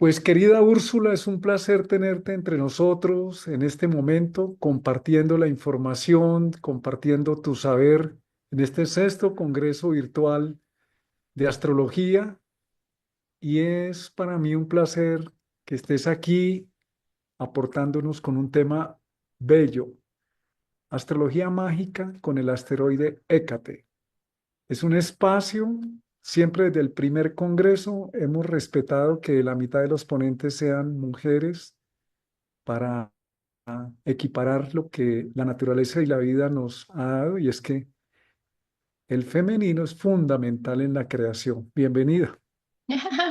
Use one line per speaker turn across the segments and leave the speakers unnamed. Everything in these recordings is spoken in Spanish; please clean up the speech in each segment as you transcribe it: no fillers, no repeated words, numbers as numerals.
Pues querida Úrsula, es un placer tenerte entre nosotros en este momento, compartiendo la información, compartiendo tu saber en este sexto Congreso Virtual de Astrología. Y es para mí un placer que estés aquí aportándonos con un tema bello, astrología mágica con el asteroide Hécate. Es un espacio, siempre desde el primer Congreso hemos respetado que la mitad de los ponentes sean mujeres para equiparar lo que la naturaleza y la vida nos ha dado, y es que el femenino es fundamental en la creación. Bienvenida.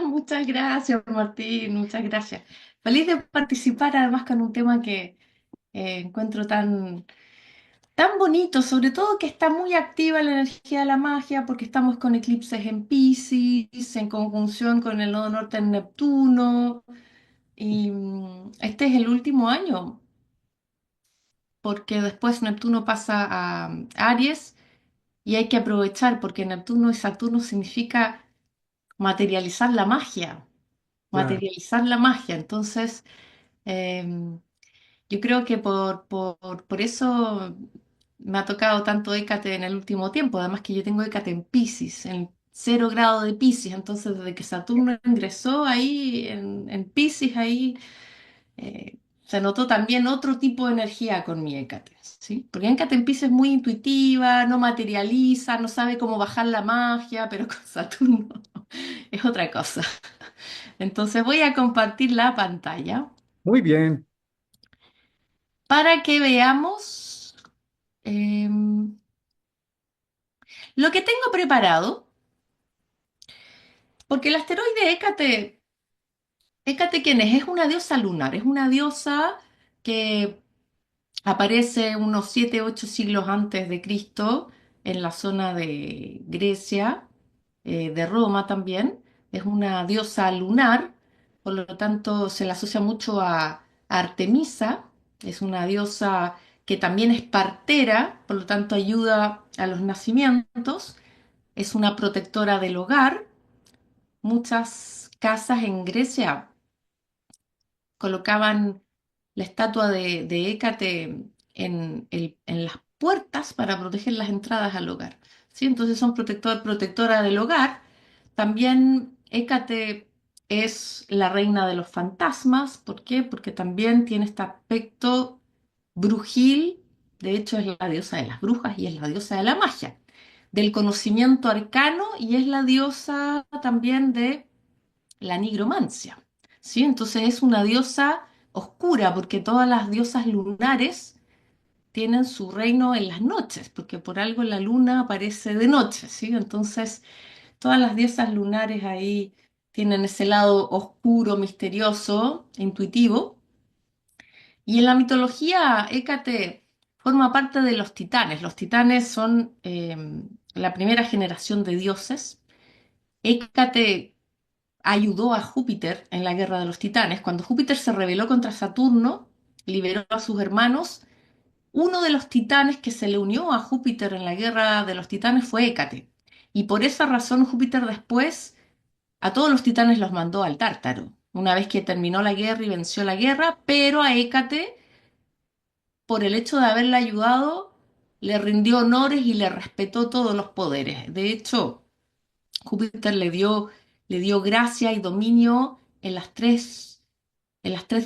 Muchas gracias, Martín, muchas gracias. Feliz de participar además con un tema que encuentro tan bonito, sobre todo que está muy activa la energía de la magia porque estamos con eclipses en Piscis, en conjunción con el nodo norte en Neptuno, y este es el último año porque después Neptuno pasa a Aries y hay que aprovechar porque Neptuno y Saturno significa materializar la magia.
Claro.
Materializar la magia. Entonces, yo creo que por eso me ha tocado tanto Hécate en el último tiempo. Además que yo tengo Hécate en Piscis, en 0 grado de Piscis. Entonces, desde que Saturno ingresó ahí en Piscis, ahí se notó también otro tipo de energía con mi Hécate, ¿sí? Porque Hécate en Piscis es muy intuitiva, no materializa, no sabe cómo bajar la magia, pero con Saturno es otra cosa. Entonces voy a compartir la pantalla
Muy bien.
para que veamos lo que tengo preparado, porque el asteroide Hécate, Hécate, ¿quién es? Es una diosa lunar, es una diosa que aparece unos 7, 8 siglos antes de Cristo en la zona de Grecia, de Roma también. Es una diosa lunar, por lo tanto se la asocia mucho a Artemisa. Es una diosa que también es partera, por lo tanto ayuda a los nacimientos. Es una protectora del hogar. Muchas casas en Grecia colocaban la estatua de Hécate en las puertas para proteger las entradas al hogar. ¿Sí? Entonces son protectora del hogar. También Hécate es la reina de los fantasmas. ¿Por qué? Porque también tiene este aspecto brujil. De hecho, es la diosa de las brujas y es la diosa de la magia, del conocimiento arcano, y es la diosa también de la nigromancia. ¿Sí? Entonces es una diosa oscura porque todas las diosas lunares tienen su reino en las noches, porque por algo la luna aparece de noche, ¿sí? Entonces todas las diosas lunares ahí tienen ese lado oscuro, misterioso, intuitivo. Y en la mitología, Hécate forma parte de los titanes. Los titanes son la primera generación de dioses. Hécate ayudó a Júpiter en la guerra de los titanes. Cuando Júpiter se rebeló contra Saturno, liberó a sus hermanos. Uno de los titanes que se le unió a Júpiter en la guerra de los titanes fue Hécate. Y por esa razón Júpiter después a todos los titanes los mandó al Tártaro, una vez que terminó la guerra y venció la guerra, pero a Hécate, por el hecho de haberle ayudado, le rindió honores y le respetó todos los poderes. De hecho, Júpiter le dio gracia y dominio en las tres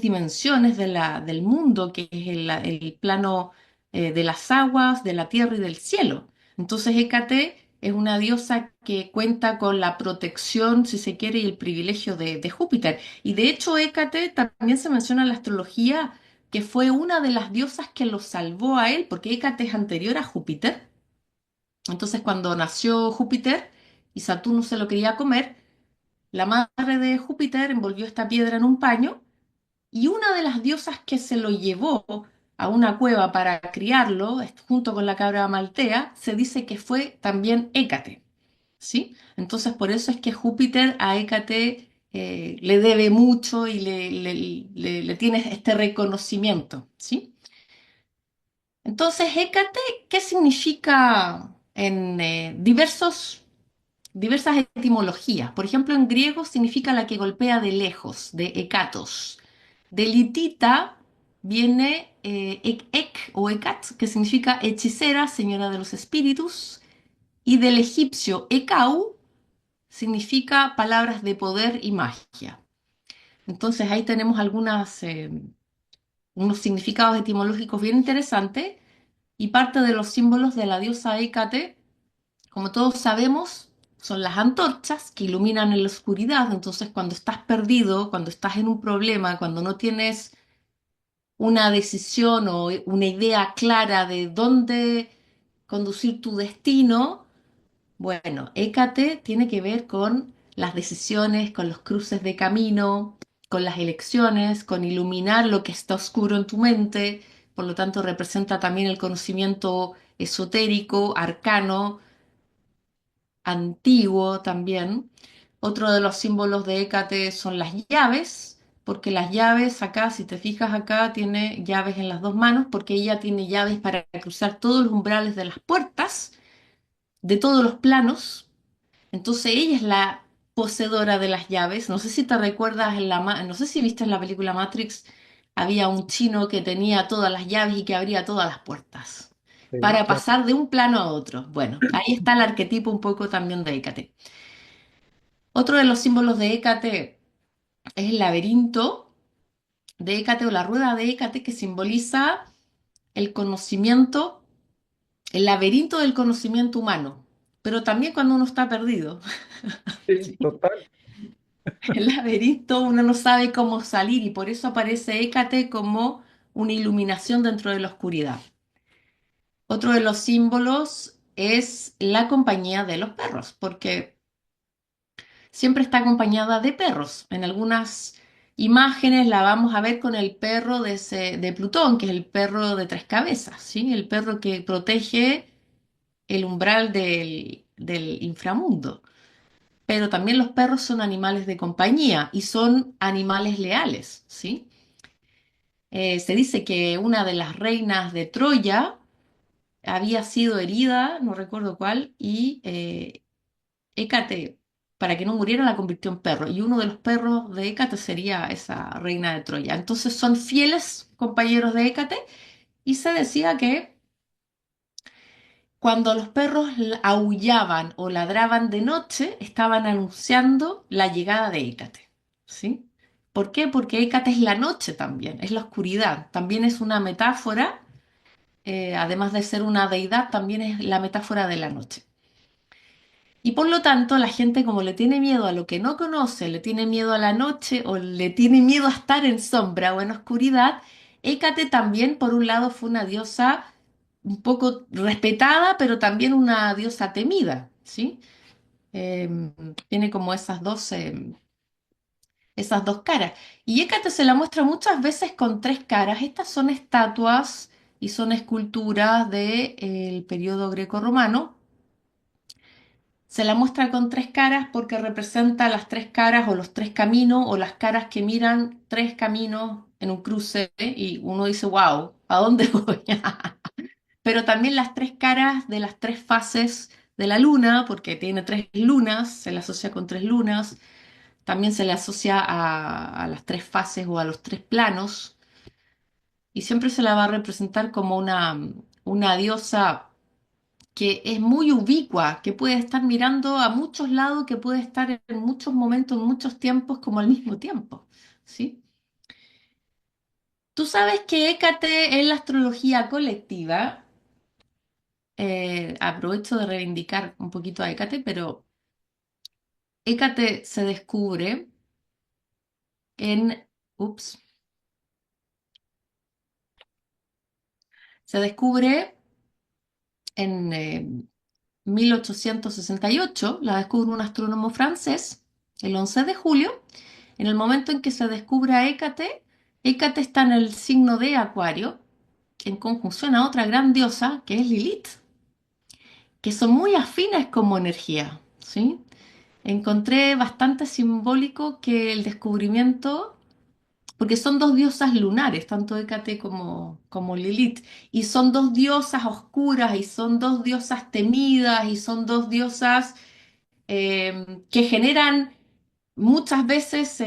dimensiones del mundo, que es el plano de las aguas, de la tierra y del cielo. Entonces, Hécate es una diosa que cuenta con la protección, si se quiere, y el privilegio de Júpiter. Y de hecho, Hécate también se menciona en la astrología que fue una de las diosas que lo salvó a él, porque Hécate es anterior a Júpiter. Entonces, cuando nació Júpiter y Saturno se lo quería comer, la madre de Júpiter envolvió esta piedra en un paño, y una de las diosas que se lo llevó a una cueva para criarlo, junto con la cabra maltea, se dice que fue también Hécate, ¿sí? Entonces, por eso es que Júpiter a Hécate le debe mucho y le tiene este reconocimiento, ¿sí? Entonces, Hécate, ¿qué significa en diversos diversas etimologías. Por ejemplo, en griego significa la que golpea de lejos, de ekatos. De litita viene ek o ekat, que significa hechicera, señora de los espíritus. Y del egipcio ekau significa palabras de poder y magia. Entonces ahí tenemos unos significados etimológicos bien interesantes y parte de los símbolos de la diosa Hécate, como todos sabemos, son las antorchas que iluminan en la oscuridad. Entonces cuando estás perdido, cuando estás en un problema, cuando no tienes una decisión o una idea clara de dónde conducir tu destino, bueno, Hécate tiene que ver con las decisiones, con los cruces de camino, con las elecciones, con iluminar lo que está oscuro en tu mente. Por lo tanto, representa también el conocimiento esotérico, arcano, antiguo también. Otro de los símbolos de Hécate son las llaves, porque las llaves acá, si te fijas acá, tiene llaves en las dos manos, porque ella tiene llaves para cruzar todos los umbrales de las puertas, de todos los planos. Entonces ella es la poseedora de las llaves. No sé si te recuerdas no sé si viste en la película Matrix, había un chino que tenía todas las llaves y que abría todas las puertas
Sí,
para
claro.
pasar de un plano a otro. Bueno, ahí está el arquetipo un poco también de Hécate. Otro de los símbolos de Hécate es el laberinto de Hécate o la rueda de Hécate que simboliza el conocimiento, el laberinto del conocimiento humano, pero también cuando uno está perdido.
Sí, total.
El laberinto uno no sabe cómo salir y por eso aparece Hécate como una iluminación dentro de la oscuridad. Otro de los símbolos es la compañía de los perros, porque siempre está acompañada de perros. En algunas imágenes la vamos a ver con el perro de Plutón, que es el perro de tres cabezas, ¿sí? El perro que protege el umbral del inframundo. Pero también los perros son animales de compañía y son animales leales, ¿sí? Se dice que una de las reinas de Troya había sido herida, no recuerdo cuál, y Hécate, para que no muriera, la convirtió en perro. Y uno de los perros de Hécate sería esa reina de Troya. Entonces son fieles compañeros de Hécate y se decía que cuando los perros aullaban o ladraban de noche, estaban anunciando la llegada de Hécate, ¿sí? ¿Por qué? Porque Hécate es la noche también, es la oscuridad. También es una metáfora, además de ser una deidad, también es la metáfora de la noche. Y por lo tanto, la gente como le tiene miedo a lo que no conoce, le tiene miedo a la noche o le tiene miedo a estar en sombra o en oscuridad, Hécate también, por un lado, fue una diosa un poco respetada, pero también una diosa temida, ¿sí? Tiene como esas dos caras. Y Hécate se la muestra muchas veces con tres caras. Estas son estatuas y son esculturas del periodo greco-romano. Se la muestra con tres caras porque representa las tres caras o los tres caminos o las caras que miran tres caminos en un cruce y uno dice, wow, ¿a dónde voy? Pero también las tres caras de las tres fases de la luna, porque tiene tres lunas, se la asocia con tres lunas, también se le asocia a las tres fases o a los tres planos y siempre se la va a representar como una diosa que es muy ubicua, que puede estar mirando a muchos lados, que puede estar en muchos momentos, en muchos tiempos, como al mismo tiempo, ¿sí? Tú sabes que Hécate en la astrología colectiva, aprovecho de reivindicar un poquito a Hécate, pero Hécate se descubre en, ups, se descubre en 1868, la descubre un astrónomo francés, el 11 de julio. En el momento en que se descubre a Hécate, Hécate está en el signo de Acuario, en conjunción a otra gran diosa, que es Lilith, que son muy afines como energía, ¿sí? Encontré bastante simbólico que el descubrimiento, porque son dos diosas lunares, tanto Hécate como Lilith, y son dos diosas oscuras, y son dos diosas temidas, y son dos diosas que generan muchas veces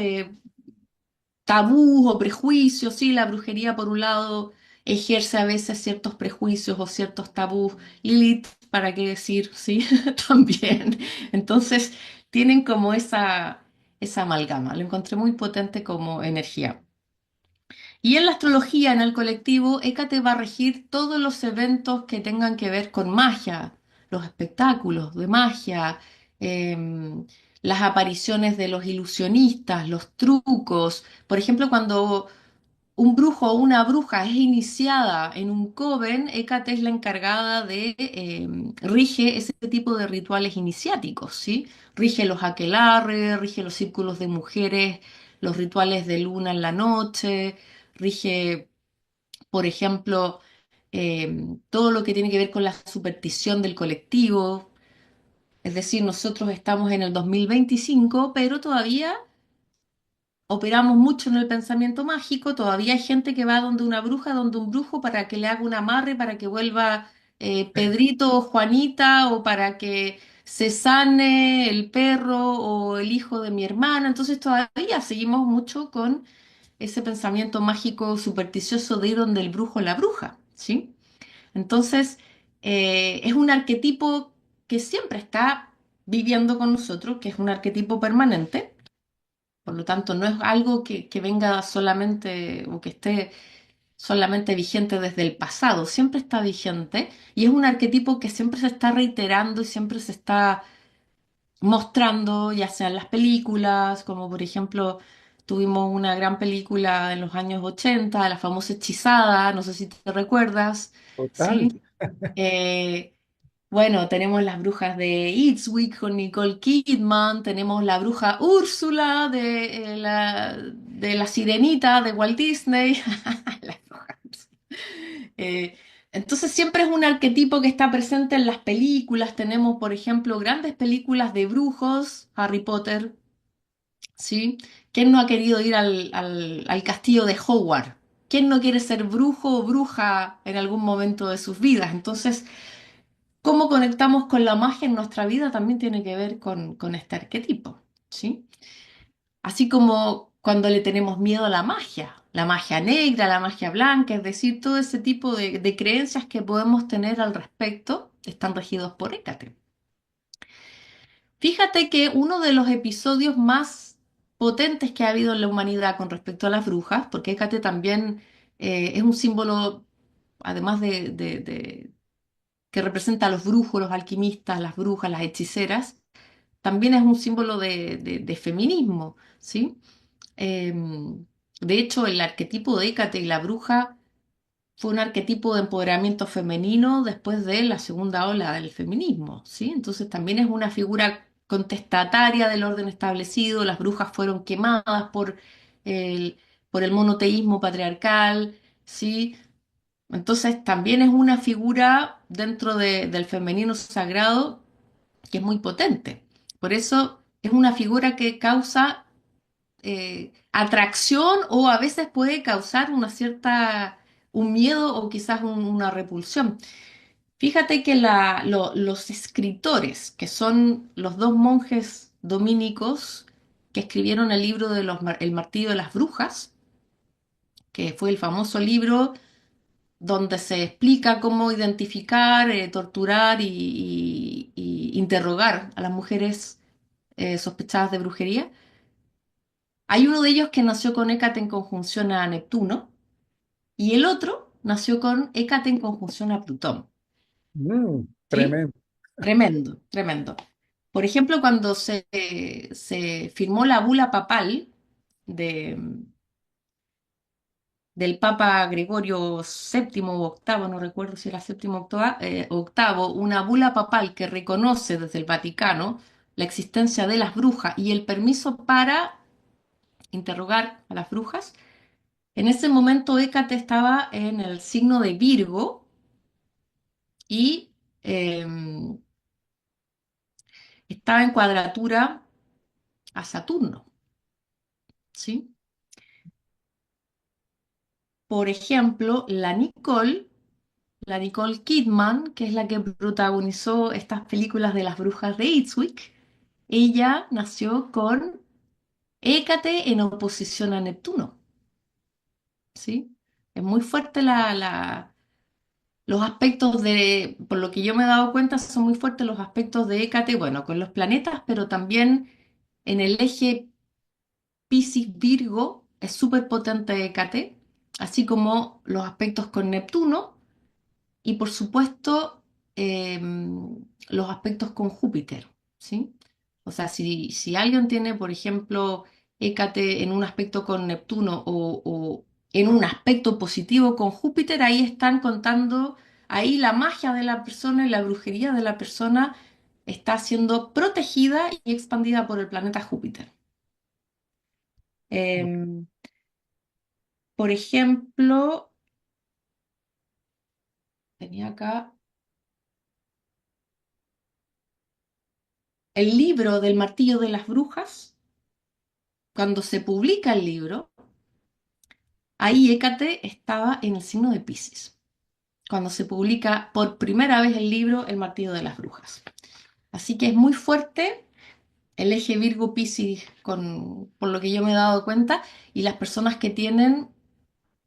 tabús o prejuicios, sí, la brujería por un lado ejerce a veces ciertos prejuicios o ciertos tabús, Lilith, ¿para qué decir? Sí, también. Entonces, tienen como esa amalgama, lo encontré muy potente como energía. Y en la astrología, en el colectivo, Hécate va a regir todos los eventos que tengan que ver con magia, los espectáculos de magia, em, las apariciones de los ilusionistas, los trucos. Por ejemplo, cuando un brujo o una bruja es iniciada en un coven, Hécate es la encargada de rige ese tipo de rituales iniciáticos, ¿sí? Rige los aquelarres, rige los círculos de mujeres, los rituales de luna en la noche, rige, por ejemplo, todo lo que tiene que ver con la superstición del colectivo. Es decir, nosotros estamos en el 2025, pero todavía operamos mucho en el pensamiento mágico, todavía hay gente que va donde una bruja, donde un brujo para que le haga un amarre, para que vuelva Pedrito o Juanita o para que se sane el perro o el hijo de mi hermana. Entonces todavía seguimos mucho con ese pensamiento mágico supersticioso de ir donde el brujo o la bruja, ¿sí? Entonces es un arquetipo que siempre está viviendo con nosotros, que es un arquetipo permanente. Por lo tanto, no es algo que venga solamente o que esté solamente vigente desde el pasado, siempre está vigente y es un arquetipo que siempre se está reiterando y siempre se está mostrando, ya sea en las películas, como por ejemplo tuvimos una gran película en los años 80, la famosa Hechizada, no sé si te recuerdas,
Total.
¿sí? Eh, bueno, tenemos las brujas de Eastwick con Nicole Kidman, tenemos la bruja Úrsula de la Sirenita de Walt Disney. La bruja Úrsula. Eh, entonces siempre es un arquetipo que está presente en las películas. Tenemos, por ejemplo, grandes películas de brujos, Harry Potter, ¿sí? ¿Quién no ha querido ir al castillo de Hogwarts? ¿Quién no quiere ser brujo o bruja en algún momento de sus vidas? Entonces, cómo conectamos con la magia en nuestra vida también tiene que ver con este arquetipo, ¿sí? Así como cuando le tenemos miedo a la magia negra, la magia blanca, es decir, todo ese tipo de creencias que podemos tener al respecto están regidos por Hécate. Fíjate que uno de los episodios más potentes que ha habido en la humanidad con respecto a las brujas, porque Hécate también es un símbolo, además que representa a los brujos, los alquimistas, las brujas, las hechiceras, también es un símbolo de feminismo, ¿sí? De hecho, el arquetipo de Hécate y la bruja fue un arquetipo de empoderamiento femenino después de la segunda ola del feminismo, ¿sí? Entonces también es una figura contestataria del orden establecido, las brujas fueron quemadas el, por el monoteísmo patriarcal, ¿sí? Entonces también es una figura dentro del femenino sagrado que es muy potente. Por eso es una figura que causa atracción o a veces puede causar una cierta, un miedo o quizás una repulsión. Fíjate que los escritores, que son los dos monjes dominicos que escribieron el libro de El martillo de las brujas, que fue el famoso libro donde se explica cómo identificar, torturar y interrogar a las mujeres sospechadas de brujería. Hay uno de ellos que nació con Hécate en conjunción a Neptuno y el otro nació con Hécate en conjunción a Plutón, ¿sí?
Tremendo.
Tremendo, tremendo. Por ejemplo, cuando se firmó la bula papal de, del Papa Gregorio VII o octavo, no recuerdo si era séptimo o octavo, una bula papal que reconoce desde el Vaticano la existencia de las brujas y el permiso para interrogar a las brujas. En ese momento Hécate estaba en el signo de Virgo y estaba en cuadratura a Saturno, ¿sí? Por ejemplo, la Nicole Kidman, que es la que protagonizó estas películas de las brujas de Eastwick, ella nació con Hécate en oposición a Neptuno, ¿sí? Es muy fuerte los aspectos por lo que yo me he dado cuenta, son muy fuertes los aspectos de Hécate, bueno, con los planetas, pero también en el eje Piscis-Virgo es súper potente Hécate, así como los aspectos con Neptuno y por supuesto los aspectos con Júpiter, ¿sí? O sea, si alguien tiene, por ejemplo, Hécate en un aspecto con Neptuno o en un aspecto positivo con Júpiter, ahí están contando, ahí la magia de la persona y la brujería de la persona está siendo protegida y expandida por el planeta Júpiter. Em, por ejemplo, tenía acá el libro del martillo de las brujas. Cuando se publica el libro, ahí Hécate estaba en el signo de Piscis. Cuando se publica por primera vez el libro El martillo de las brujas. Así que es muy fuerte el eje Virgo-Piscis por lo que yo me he dado cuenta y las personas que tienen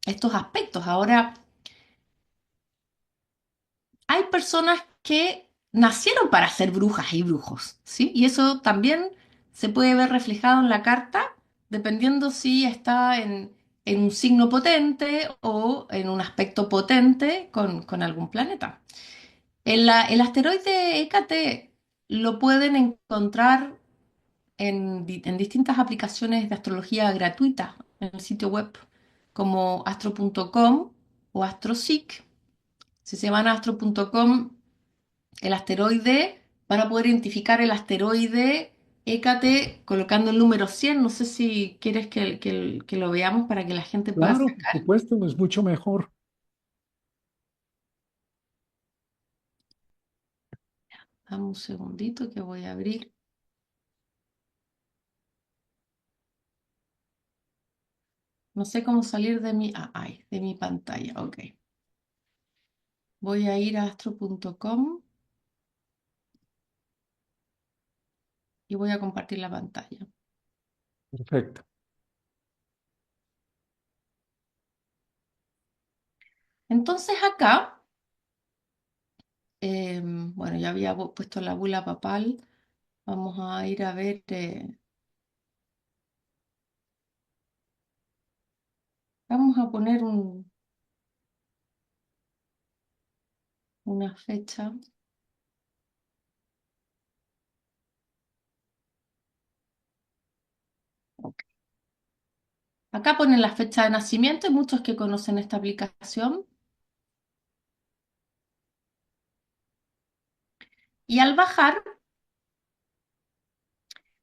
estos aspectos. Ahora, hay personas que nacieron para ser brujas y brujos, ¿sí? Y eso también se puede ver reflejado en la carta, dependiendo si está en un signo potente o en un aspecto potente con algún planeta. El asteroide Hécate lo pueden encontrar en distintas aplicaciones de astrología gratuita en el sitio web, como astro.com o AstroSeek. Si se van a astro.com el asteroide, van a poder identificar el asteroide Hécate colocando el número 100. No sé si quieres que lo veamos para que la gente pueda
Claro, por
sacar.
supuesto, es mucho mejor.
Dame un segundito que voy a abrir. No sé cómo salir de mi pantalla. Ok. Voy a ir a astro.com y voy a compartir la pantalla.
Perfecto.
Entonces acá, bueno, ya había puesto la bula papal. Vamos a ir a ver, vamos a poner una fecha. Ok. Acá ponen la fecha de nacimiento, hay muchos que conocen esta aplicación. Y al bajar,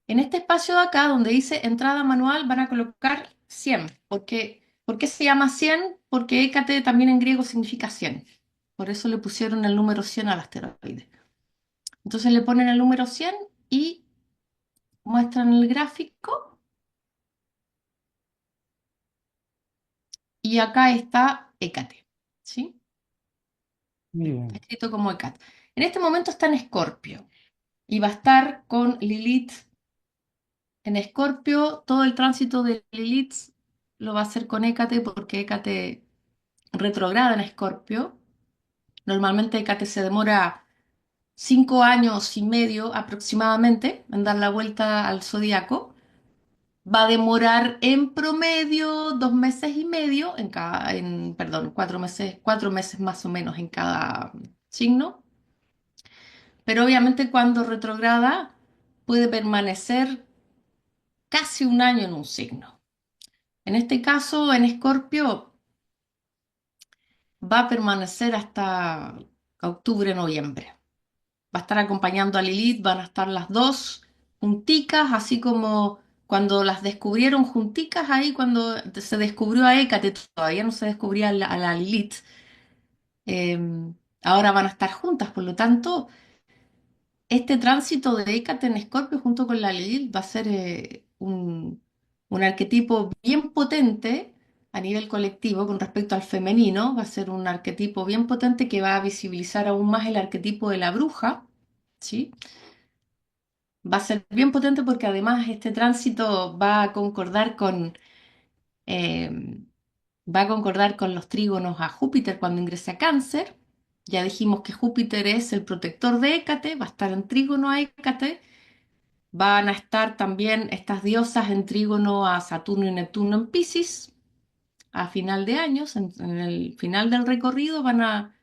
en este espacio de acá donde dice entrada manual, van a colocar 100. ¿Por qué se llama 100? Porque Hécate también en griego significa 100. Por eso le pusieron el número 100 al asteroide. Entonces le ponen el número 100 y muestran el gráfico. Y acá está Hécate, ¿sí? Está
Bien,
escrito como Hécate. En este momento está en Escorpio y va a estar con Lilith en Escorpio. Todo el tránsito de Lilith lo va a hacer con Hécate porque Hécate retrograda en Escorpio. Normalmente Hécate se demora 5 años y medio aproximadamente en dar la vuelta al zodiaco. Va a demorar en promedio 2 meses y medio perdón, 4 meses, 4 meses más o menos en cada signo. Pero obviamente cuando retrograda puede permanecer casi un año en un signo. En este caso, en Escorpio, va a permanecer hasta octubre, noviembre. Va a estar acompañando a Lilith, van a estar las dos junticas, así como cuando las descubrieron junticas, ahí cuando se descubrió a Hécate, todavía no se descubría a la Lilith. eh, Ahora van a estar juntas, por lo tanto, este tránsito de Hécate en Escorpio junto con la Lilith va a ser un arquetipo bien potente a nivel colectivo con respecto al femenino. Va a ser un arquetipo bien potente que va a visibilizar aún más el arquetipo de la bruja, ¿sí? Va a ser bien potente porque además este tránsito eh, va a concordar con los trígonos a Júpiter cuando ingrese a Cáncer. Ya dijimos que Júpiter es el protector de Hécate, va a estar en trígono a Hécate. Van a estar también estas diosas en trígono a Saturno y Neptuno en Piscis a final de años, en el final del recorrido van a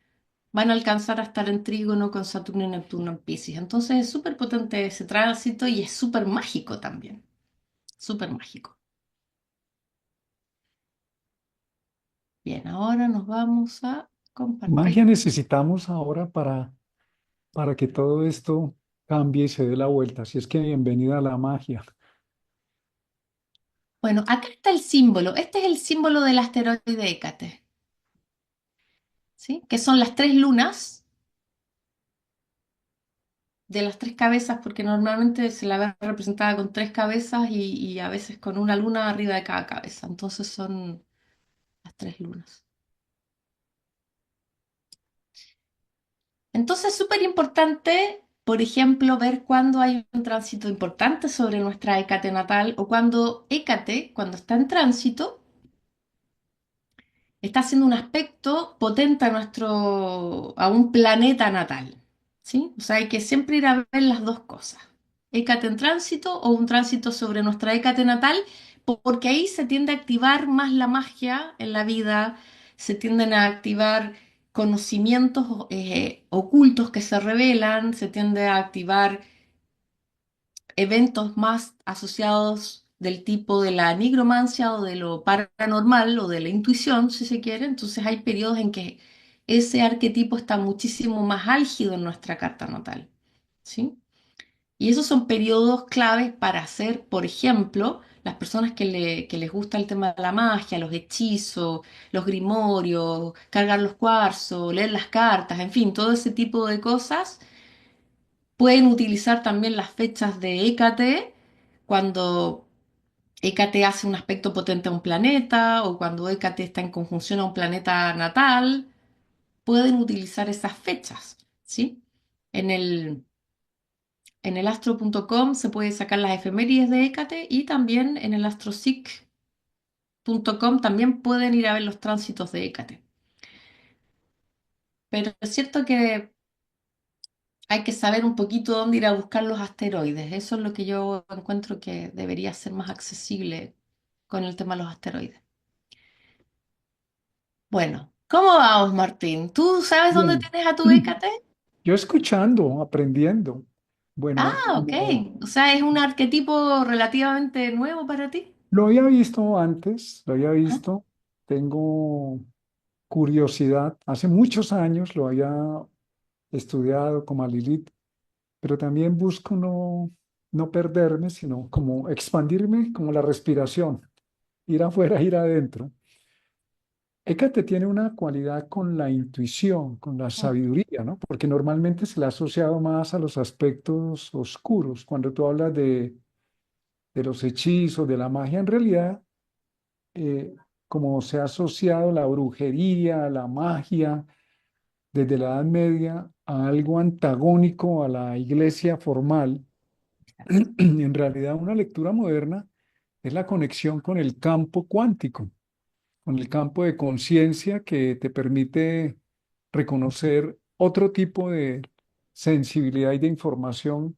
alcanzar a estar en trígono con Saturno y Neptuno en Piscis. Entonces es súper potente ese tránsito y es súper mágico también, súper mágico. Bien, ahora nos vamos a compartir.
Magia necesitamos ahora para que todo esto cambie y se dé la vuelta. Así es que bienvenida a la magia.
Bueno, acá está el símbolo. Este es el símbolo del asteroide Hécate, ¿sí? Que son las tres lunas de las tres cabezas, porque normalmente se la ve representada con tres cabezas y a veces con una luna arriba de cada cabeza. Entonces son las tres lunas. Entonces es súper importante, por ejemplo, ver cuándo hay un tránsito importante sobre nuestra Hécate natal o cuando Hécate, cuando está en tránsito, está haciendo un aspecto potente a un planeta natal, ¿sí? O sea, hay que siempre ir a ver las dos cosas. Hécate en tránsito o un tránsito sobre nuestra Hécate natal, porque ahí se tiende a activar más la magia en la vida, se tienden a activar conocimientos ocultos que se revelan, se tiende a activar eventos más asociados del tipo de la nigromancia o de lo paranormal o de la intuición, si se quiere. Entonces hay periodos en que ese arquetipo está muchísimo más álgido en nuestra carta natal, ¿sí? Y esos son periodos claves para hacer, por ejemplo, las personas que les gusta el tema de la magia, los hechizos, los grimorios, cargar los cuarzos, leer las cartas, en fin, todo ese tipo de cosas. Pueden utilizar también las fechas de Hécate cuando Hécate hace un aspecto potente a un planeta o cuando Hécate está en conjunción a un planeta natal. Pueden utilizar esas fechas, ¿sí? En el astro.com se puede sacar las efemérides de Hécate y también en el astrosic.com también pueden ir a ver los tránsitos de Hécate. Pero es cierto que hay que saber un poquito dónde ir a buscar los asteroides. Eso es lo que yo encuentro que debería ser más accesible con el tema de los asteroides. Bueno, ¿cómo vamos, Martín? ¿Tú sabes dónde
Bien.
tienes a tu Hécate?
Yo escuchando, aprendiendo. Bueno,
Ah, ok. O sea, es un arquetipo relativamente nuevo para ti.
lo había visto antes, lo había
Ah,
visto. Tengo curiosidad. Hace muchos años lo había estudiado como a Lilith, pero también busco no perderme, sino como expandirme como la respiración, ir afuera, ir adentro. Hécate tiene una cualidad con la intuición, con la
mm,
sabiduría, ¿no? Porque normalmente se le ha asociado más a los aspectos oscuros. Cuando tú hablas de los hechizos, de la magia, en realidad, eh, como se ha asociado la brujería, la magia, desde la Edad Media a algo antagónico a la iglesia formal,
exacto.
en realidad una lectura moderna es la conexión con el campo cuántico, con el campo de conciencia que te permite reconocer otro tipo de sensibilidad y de información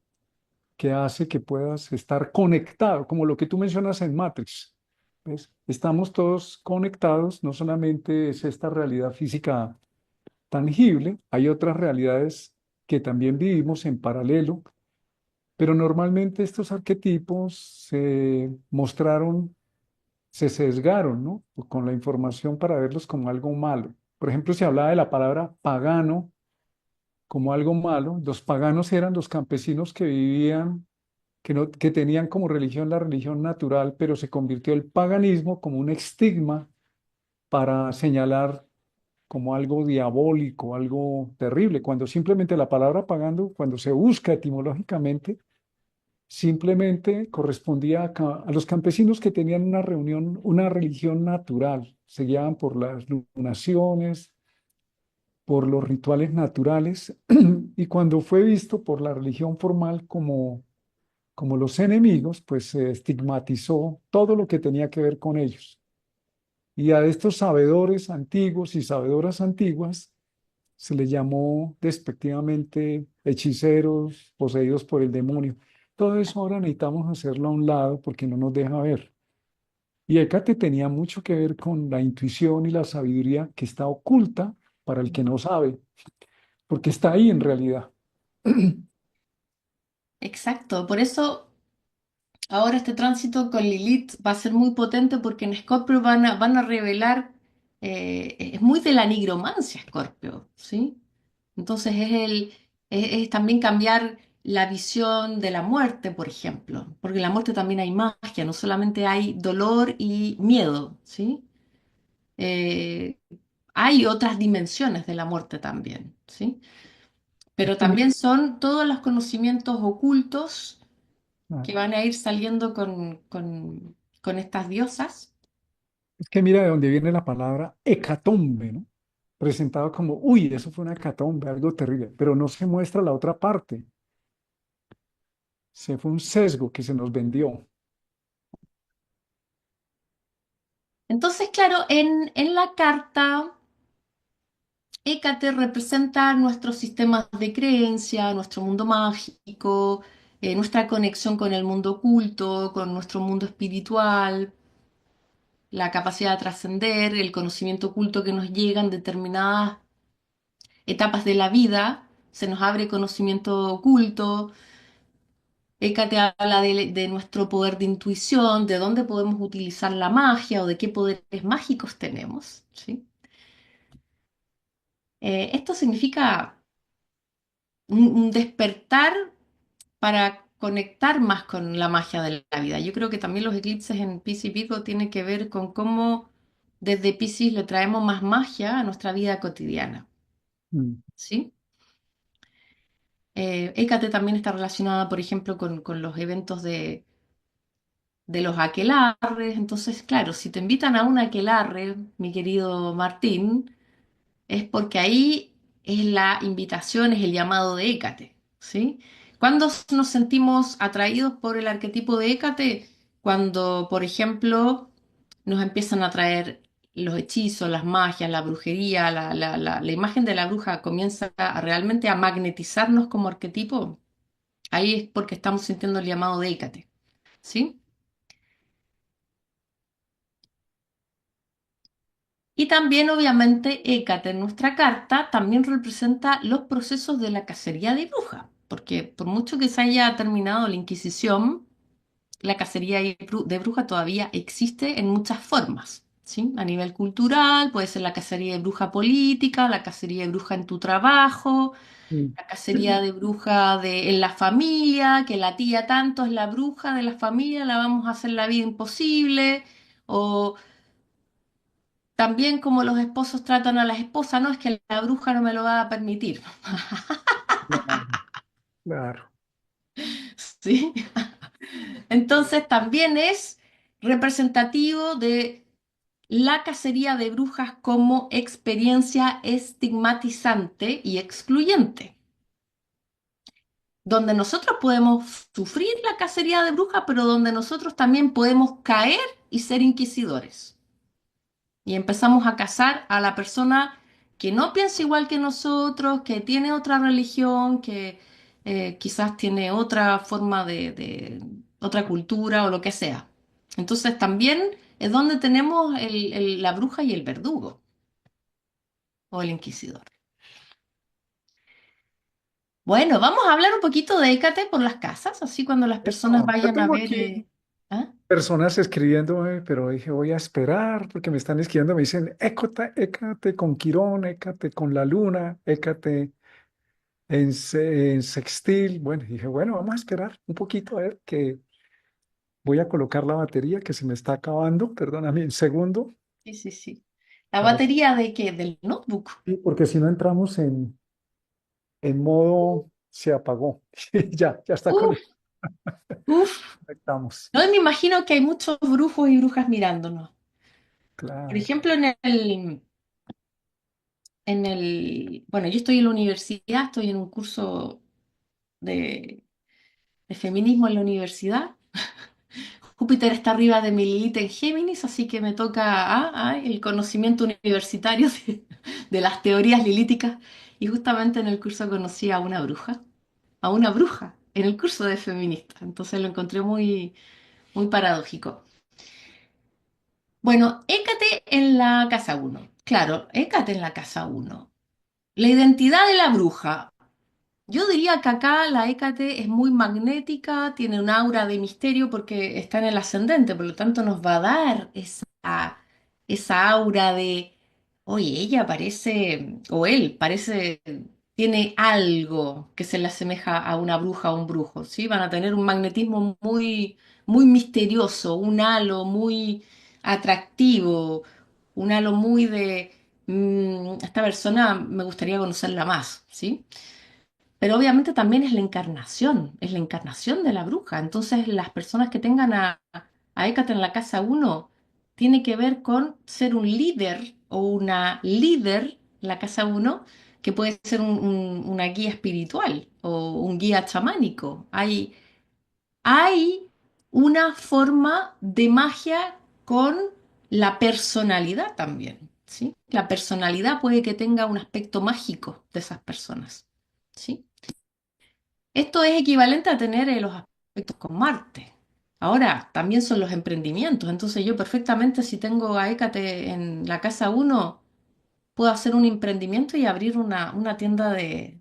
que hace que puedas estar conectado, como lo que tú mencionas en Matrix. ¿Ves? Estamos todos conectados, no solamente es esta realidad física tangible, hay otras realidades que también vivimos en paralelo, pero normalmente estos arquetipos se mostraron, se sesgaron, ¿no? Con la información para verlos como algo malo. Por ejemplo, se hablaba de la palabra pagano como algo malo. Los paganos eran los campesinos que vivían, que tenían como religión la religión natural, pero se convirtió el paganismo como un estigma para señalar como algo diabólico, algo terrible, cuando simplemente la palabra pagando, cuando se busca etimológicamente, simplemente correspondía a los campesinos que tenían una reunión, una religión natural, se guiaban por las lunaciones, por los rituales naturales, y cuando fue visto por la religión formal como como los enemigos, pues se estigmatizó todo lo que tenía que ver con ellos. Y a estos sabedores antiguos y sabedoras antiguas se les llamó despectivamente hechiceros, poseídos por el demonio. Todo eso ahora necesitamos hacerlo a un lado porque no nos deja ver. Y Hécate tenía mucho que ver con la intuición y la sabiduría que está oculta para el que no sabe, porque está ahí en realidad.
Exacto, por eso ahora este tránsito con Lilith va a ser muy potente porque en Escorpio van a revelar, es muy de la nigromancia Escorpio, ¿sí? Entonces es también cambiar la visión de la muerte, por ejemplo, porque en la muerte también hay magia, no solamente hay dolor y miedo, ¿sí? Eh, Hay otras dimensiones de la muerte también, ¿sí?
Es
Pero
que mira,
también son todos los conocimientos ocultos
ah,
que van a ir saliendo con estas diosas.
es que mira de dónde viene la palabra hecatombe, ¿no? Presentado como, uy, eso fue una hecatombe, algo terrible, pero no se muestra la otra parte. Se fue un sesgo que se nos vendió.
Entonces, claro, en la carta, Hécate representa nuestros sistemas de creencia, nuestro mundo mágico, nuestra conexión con el mundo oculto, con nuestro mundo espiritual, la capacidad de trascender, el conocimiento oculto que nos llega en determinadas etapas de la vida, se nos abre conocimiento oculto. Hécate habla de nuestro poder de intuición, de dónde podemos utilizar la magia o de qué poderes mágicos tenemos, ¿sí? Esto significa un despertar para conectar más con la magia de la vida. Yo creo que también los eclipses en Piscis y Virgo tienen que ver con cómo desde Piscis le traemos más magia a nuestra vida cotidiana,
Mm,
¿sí? Hécate también está relacionada, por ejemplo, con los eventos de los aquelarres. Entonces, claro, si te invitan a un aquelarre, mi querido Martín, es porque ahí es la invitación, es el llamado de Hécate, ¿sí? ¿Cuándo nos sentimos atraídos por el arquetipo de Hécate? Cuando, por ejemplo, nos empiezan a traer los hechizos, las magias, la brujería, la imagen de la bruja comienza realmente a magnetizarnos como arquetipo. Ahí es porque estamos sintiendo el llamado de Hécate, ¿sí? Y también, obviamente, Hécate en nuestra carta también representa los procesos de la cacería de brujas, porque por mucho que se haya terminado la Inquisición, la cacería de brujas todavía existe en muchas formas, ¿sí? A nivel cultural, puede ser la cacería de bruja política, la cacería de bruja en tu trabajo,
mm.
la cacería de bruja en la familia, que la tía tanto es la bruja de la familia, la vamos a hacer la vida imposible, o también como los esposos tratan a las esposas, no es que la bruja no me lo va a permitir,
Claro, claro.
¿sí? Entonces también es representativo de la cacería de brujas como experiencia estigmatizante y excluyente, donde nosotros podemos sufrir la cacería de brujas, pero donde nosotros también podemos caer y ser inquisidores. Y empezamos a cazar a la persona que no piensa igual que nosotros, que tiene otra religión, que quizás tiene otra forma otra cultura o lo que sea. Entonces también es donde tenemos la bruja y el verdugo o el inquisidor. Bueno, vamos a hablar un poquito de Hécate por las casas, así cuando las personas
Eso, yo
vayan a
tengo
ver...
aquí
¿ah?
personas escribiéndome, pero dije, voy a esperar porque me están escribiendo, me dicen, écate, écate con Quirón, écate con la luna, écate en sextil. Bueno, dije, bueno, vamos a esperar un poquito a ver que voy a colocar la batería que se me está acabando, perdóname un segundo,
Sí, sí, sí. ¿La
para,
batería de qué? Del notebook.
sí, porque si no entramos en modo se apagó. Ya, ya está
Uf, uf.
conectamos.
No, y me imagino que hay muchos brujos y brujas mirándonos. Por
Claro.
ejemplo, bueno, yo estoy en la universidad, estoy en un curso de feminismo en la universidad. Júpiter está arriba de mi Lilith en Géminis, así que me toca el conocimiento universitario de las teorías lilíticas. Y justamente en el curso conocí a una bruja, en el curso de feminista. Entonces lo encontré muy, muy paradójico. Bueno, Hécate en la casa uno. Claro, Hécate en la casa uno. La identidad de la bruja. Yo diría que acá la Hécate es muy magnética, tiene un aura de misterio porque está en el ascendente, por lo tanto nos va a dar esa aura de, oye, ella parece, o él parece, tiene algo que se le asemeja a una bruja o un brujo, ¿sí? Van a tener un magnetismo muy, muy misterioso, un halo muy atractivo, un halo muy de, esta persona me gustaría conocerla más, ¿sí? Pero obviamente también es la encarnación de la bruja. Entonces, las personas que tengan a Hécate en la casa uno tiene que ver con ser un líder o una líder en la casa uno, que puede ser una guía espiritual o un guía chamánico. Hay una forma de magia con la personalidad también, ¿sí? La personalidad puede que tenga un aspecto mágico de esas personas, ¿sí? Esto es equivalente a tener los aspectos con Marte. Ahora, también son los emprendimientos. Entonces, yo perfectamente, si tengo a Hécate en la casa uno, puedo hacer un emprendimiento y abrir una tienda de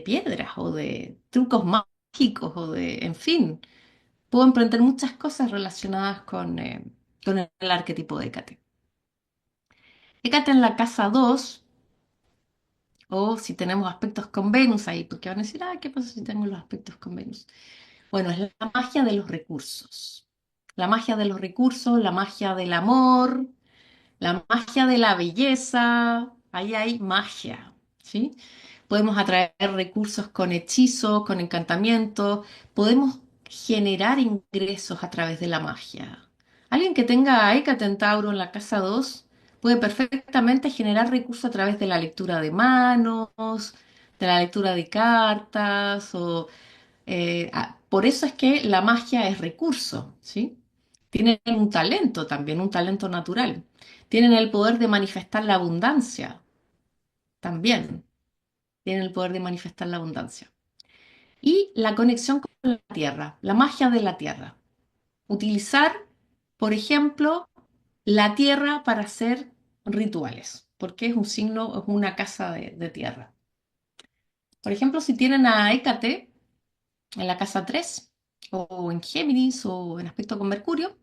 piedras o de trucos mágicos o de, en fin, puedo emprender muchas cosas relacionadas con el arquetipo de Hécate. Hécate en la casa 2 o si tenemos aspectos con Venus ahí, porque van a decir, ¿qué pasa si tengo los aspectos con Venus? Bueno, es la magia de los recursos. La magia de los recursos, la magia del amor, la magia de la belleza. Ahí hay magia, ¿sí? Podemos atraer recursos con hechizos, con encantamientos. Podemos generar ingresos a través de la magia. Alguien que tenga a Hecate en Tauro en la casa 2 puede perfectamente generar recursos a través de la lectura de manos, de la lectura de cartas o por eso es que la magia es recurso, ¿sí? Tienen un talento también, un talento natural. Tienen el poder de manifestar la abundancia, también. Tienen el poder de manifestar la abundancia. Y la conexión con la tierra, la magia de la tierra. Utilizar, por ejemplo, la tierra para hacer rituales, porque es un signo, es una casa de tierra. Por ejemplo, si tienen a Hécate en la casa 3 o en Géminis o en aspecto con Mercurio,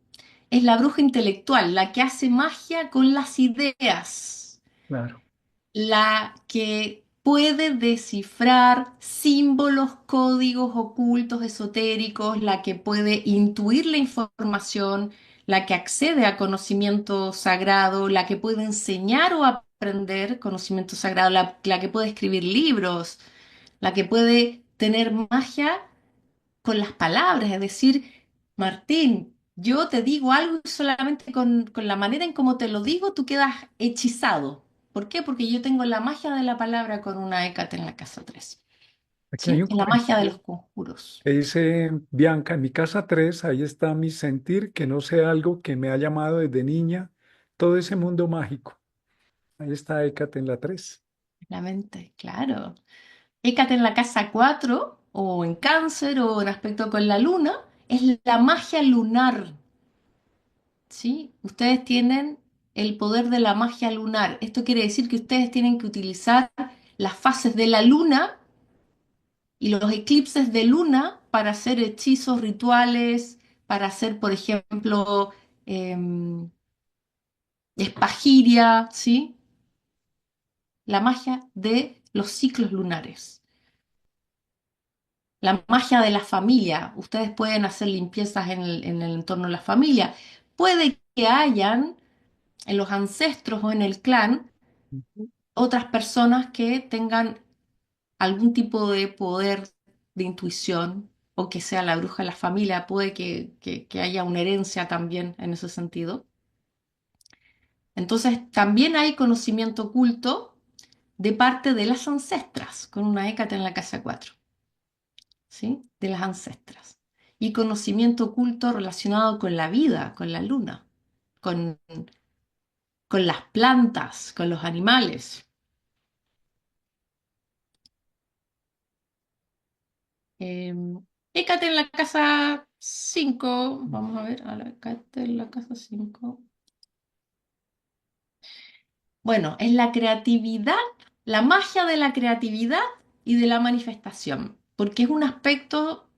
es la bruja intelectual, la que hace magia con las ideas,
Claro.
la que puede descifrar símbolos, códigos ocultos, esotéricos, la que puede intuir la información, la que accede a conocimiento sagrado, la que puede enseñar o aprender conocimiento sagrado, la que puede escribir libros, la que puede tener magia con las palabras, es decir, Martín, yo te digo algo y solamente con la manera en cómo te lo digo, tú quedas hechizado. ¿Por qué? Porque yo tengo la magia de la palabra con una Hécate en la casa 3.
Aquí hay
¿Sí?
un
En la magia de
comentario
los conjuros.
que dice Bianca, en mi casa 3 ahí está mi sentir, que no sé algo que me ha llamado desde niña, todo ese mundo mágico. Ahí está Hécate en la 3.
La mente, claro. Hécate en la casa 4 o en cáncer o en aspecto con la luna, es la magia lunar. ¿Sí? Ustedes tienen el poder de la magia lunar. Esto quiere decir que ustedes tienen que utilizar las fases de la luna y los eclipses de luna para hacer hechizos rituales, para hacer, por ejemplo, em, espagiria, ¿sí? La magia de los ciclos lunares. La magia de la familia. Ustedes pueden hacer limpiezas en el entorno de la familia. Puede que hayan en los ancestros o en el clan otras personas que tengan algún tipo de poder de intuición o que sea la bruja de la familia, puede que haya una herencia también en ese sentido. Entonces, también hay conocimiento oculto de parte de las ancestras, con una Hécate en la casa 4. ¿sí? De las ancestras. Y conocimiento oculto relacionado con la vida, con la luna, con, con las plantas, con los animales. Eh, Hécate en la casa 5. Vamos a ver, Hécate en la casa 5. Bueno, es la creatividad, la magia de la creatividad y de la manifestación, porque es un aspecto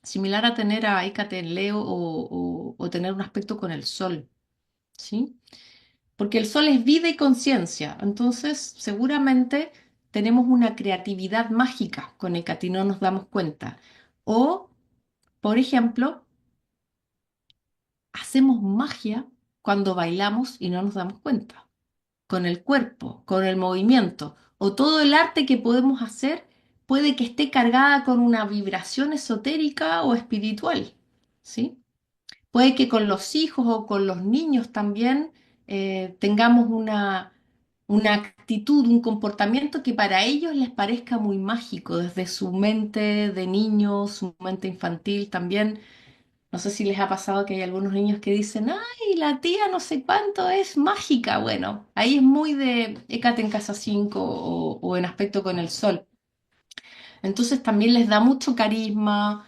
similar a tener a Hécate en Leo o tener un aspecto con el Sol, ¿sí? Porque el Sol es vida y conciencia, entonces seguramente tenemos una creatividad mágica con Hécate y no nos damos cuenta. O, por ejemplo, hacemos magia cuando bailamos y no nos damos cuenta, con el cuerpo, con el movimiento, o todo el arte que podemos hacer puede que esté cargada con una vibración esotérica o espiritual, ¿sí? Puede que con los hijos o con los niños también tengamos una actitud, un comportamiento que para ellos les parezca muy mágico, desde su mente de niño, su mente infantil también. No sé si les ha pasado que hay algunos niños que dicen, ay, la tía no sé cuánto es mágica. Bueno, ahí es muy de Hécate en casa 5 o en aspecto con el sol. Entonces también les da mucho carisma.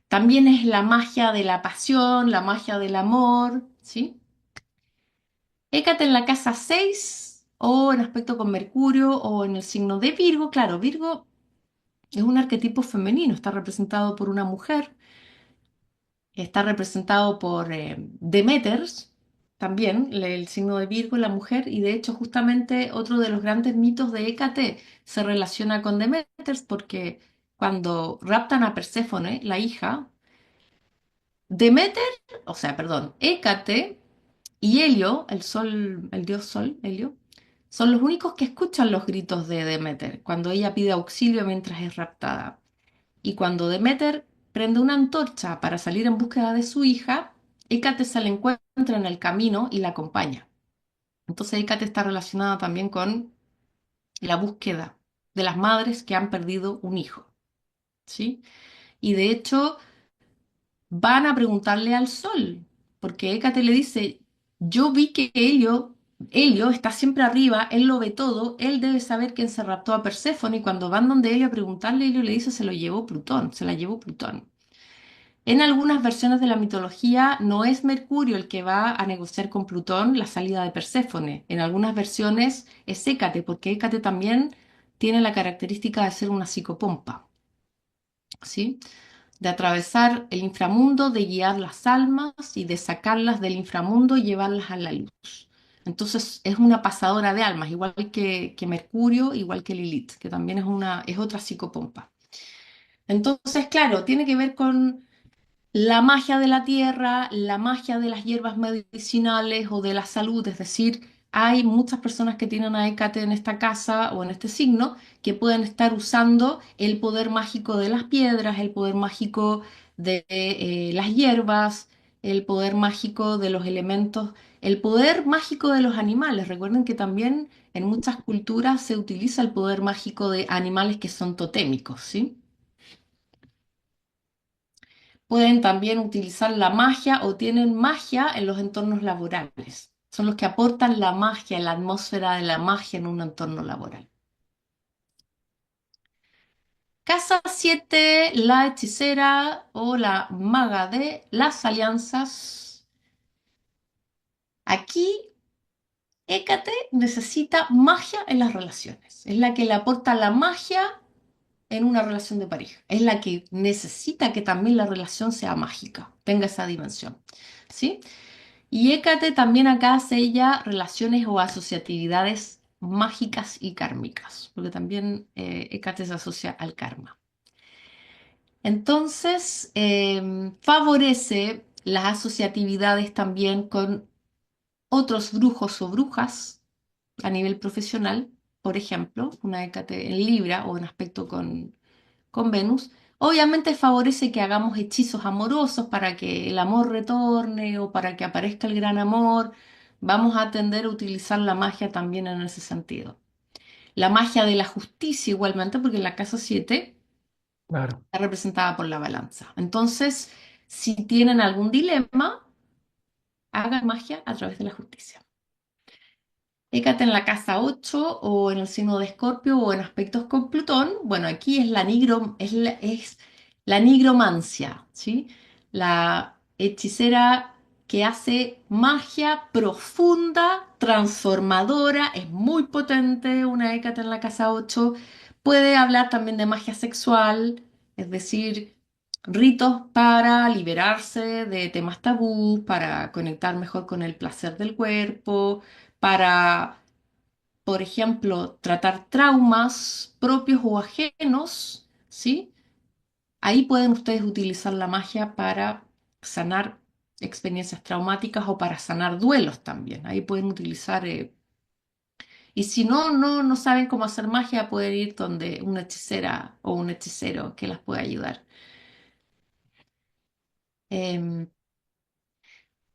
También es la magia de la pasión, la magia del amor, ¿sí? Hécate en la casa 6 o en aspecto con Mercurio o en el signo de Virgo. Claro, Virgo es un arquetipo femenino, está representado por una mujer. Está representado por Demeters, también el signo de Virgo, la mujer, y de hecho justamente otro de los grandes mitos de Hécate se relaciona con Demeters porque cuando raptan a Perséfone, la hija, Demeter, o sea, perdón, Hécate y Helio, el sol, el dios sol, Helio, son los únicos que escuchan los gritos de Demeter cuando ella pide auxilio mientras es raptada. Y cuando Demeter prende una antorcha para salir en búsqueda de su hija, Hécate se la encuentra en el camino y la acompaña. Entonces Hécate está relacionada también con la búsqueda de las madres que han perdido un hijo, ¿sí? Y de hecho van a preguntarle al sol, porque Hécate le dice, yo vi que Helio está siempre arriba, él lo ve todo, él debe saber quién se raptó a Perséfone, y cuando van donde Helio a preguntarle, Helio le dice, se lo llevó Plutón, se la llevó Plutón. En algunas versiones de la mitología no es Mercurio el que va a negociar con Plutón la salida de Perséfone. En algunas versiones es Hécate, porque Hécate también tiene la característica de ser una psicopompa, ¿sí? De atravesar el inframundo, de guiar las almas y de sacarlas del inframundo y llevarlas a la luz. Entonces es una pasadora de almas, igual que Mercurio, igual que Lilith, que también es otra psicopompa. Entonces, claro, tiene que ver con la magia de la tierra, la magia de las hierbas medicinales o de la salud, es decir, hay muchas personas que tienen a Hécate en esta casa o en este signo que pueden estar usando el poder mágico de las piedras, el poder mágico de las hierbas, el poder mágico de los elementos, el poder mágico de los animales. Recuerden que también en muchas culturas se utiliza el poder mágico de animales que son totémicos, ¿sí? Pueden también utilizar la magia o tienen magia en los entornos laborales. Son los que aportan la magia, la atmósfera de la magia en un entorno laboral. Casa 7, la hechicera o la maga de las alianzas. Aquí, Hécate necesita magia en las relaciones. Es la que le aporta la magia en una relación de pareja. Es la que necesita que también la relación sea mágica, tenga esa dimensión. ¿Sí? Y Hécate también acá sella relaciones o asociatividades mágicas y kármicas, porque también Hécate se asocia al karma. Entonces, favorece las asociatividades también con otros brujos o brujas a nivel profesional, por ejemplo, una Hécate en Libra o en aspecto con Venus. Obviamente favorece que hagamos hechizos amorosos para que el amor retorne o para que aparezca el gran amor. Vamos a tender a utilizar la magia también en ese sentido. La magia de la justicia igualmente, porque en la casa 7
Claro.
Está representada por la balanza. Entonces, si tienen algún dilema, hagan magia a través de la justicia. Fíjate en la casa 8 o en el signo de Escorpio o en aspectos con Plutón. Bueno, aquí es es la nigromancia, ¿sí? La hechicera que hace magia profunda, transformadora, es muy potente. Una Hécate en la casa 8 puede hablar también de magia sexual, es decir, ritos para liberarse de temas tabús, para conectar mejor con el placer del cuerpo, para, por ejemplo, tratar traumas propios o ajenos, ¿sí? Ahí pueden ustedes utilizar la magia para sanar experiencias traumáticas o para sanar duelos también. Ahí pueden utilizar, y si no saben cómo hacer magia, pueden ir donde una hechicera o un hechicero que las pueda ayudar. Em,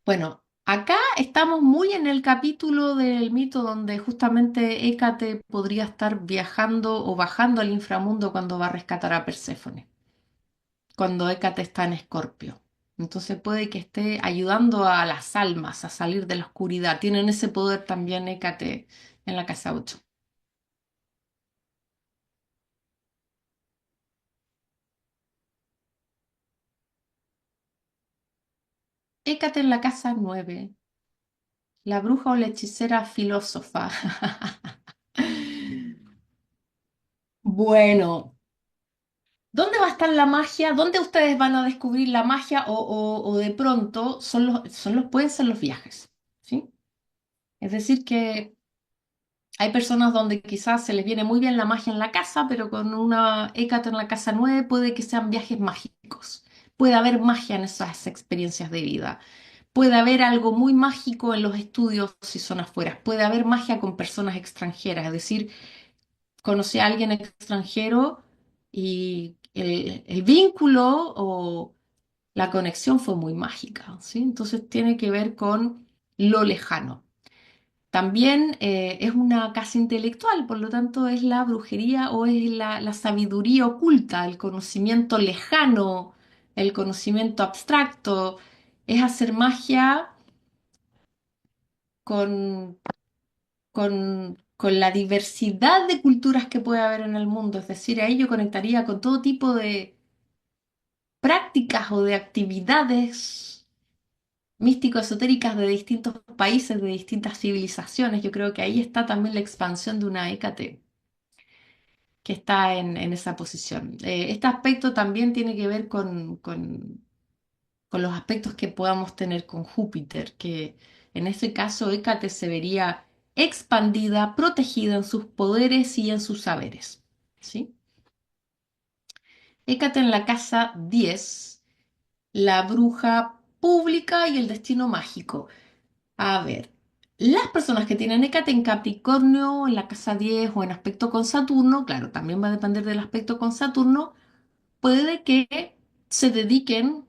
Bueno, acá estamos muy en el capítulo del mito donde justamente Hécate podría estar viajando o bajando al inframundo cuando va a rescatar a Perséfone, cuando Hécate está en Escorpio. Entonces puede que esté ayudando a las almas a salir de la oscuridad. Tienen ese poder también Hécate en la casa 8. Hécate en la casa 9, la bruja o la hechicera filósofa. Bueno. ¿Dónde va a estar la magia? ¿Dónde ustedes van a descubrir la magia? O de pronto pueden ser los viajes, ¿sí? Es decir, que hay personas donde quizás se les viene muy bien la magia en la casa, pero con una Hécate en la casa 9 puede que sean viajes mágicos. Puede haber magia en esas experiencias de vida. Puede haber algo muy mágico en los estudios si son afuera. Puede haber magia con personas extranjeras, es decir, conocí a alguien extranjero y el vínculo o la conexión fue muy mágica, ¿sí? Entonces tiene que ver con lo lejano. También es una casa intelectual, por lo tanto es la brujería o es la sabiduría oculta, el conocimiento lejano, el conocimiento abstracto, es hacer magia con con la diversidad de culturas que puede haber en el mundo. Es decir, ahí yo conectaría con todo tipo de prácticas o de actividades místico-esotéricas de distintos países, de distintas civilizaciones. Yo creo que ahí está también la expansión de una Hécate que está en esa posición. Este aspecto también tiene que ver con los aspectos que podamos tener con Júpiter, que en ese caso Hécate se vería expandida, protegida en sus poderes y en sus saberes. ¿Sí? Hécate en la casa 10, la bruja pública y el destino mágico. A ver, las personas que tienen Hécate en Capricornio, en la casa 10 o en aspecto con Saturno, claro, también va a depender del aspecto con Saturno, puede que se dediquen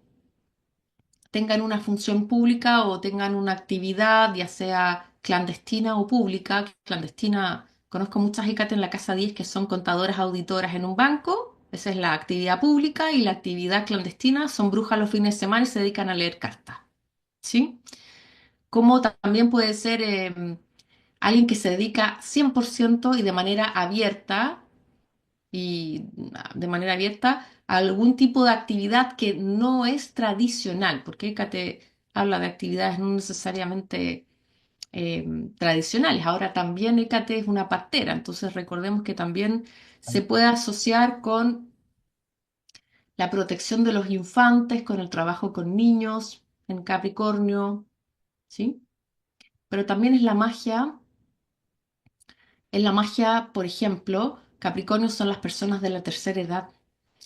tengan una función pública o tengan una actividad, ya sea clandestina o pública. Clandestina, conozco muchas ICAT en la Casa 10 que son contadoras auditoras en un banco, esa es la actividad pública, y la actividad clandestina son brujas los fines de semana y se dedican a leer cartas, ¿sí? Como también puede ser alguien que se dedica 100% y de manera abierta de manera abierta a algún tipo de actividad que no es tradicional, porque Hécate habla de actividades no necesariamente eh, tradicionales. Ahora también Hécate es una partera, entonces recordemos que también se puede asociar con la protección de los infantes, con el trabajo con niños en Capricornio, ¿sí? Pero también es la magia, por ejemplo, Capricornio son las personas de la tercera edad.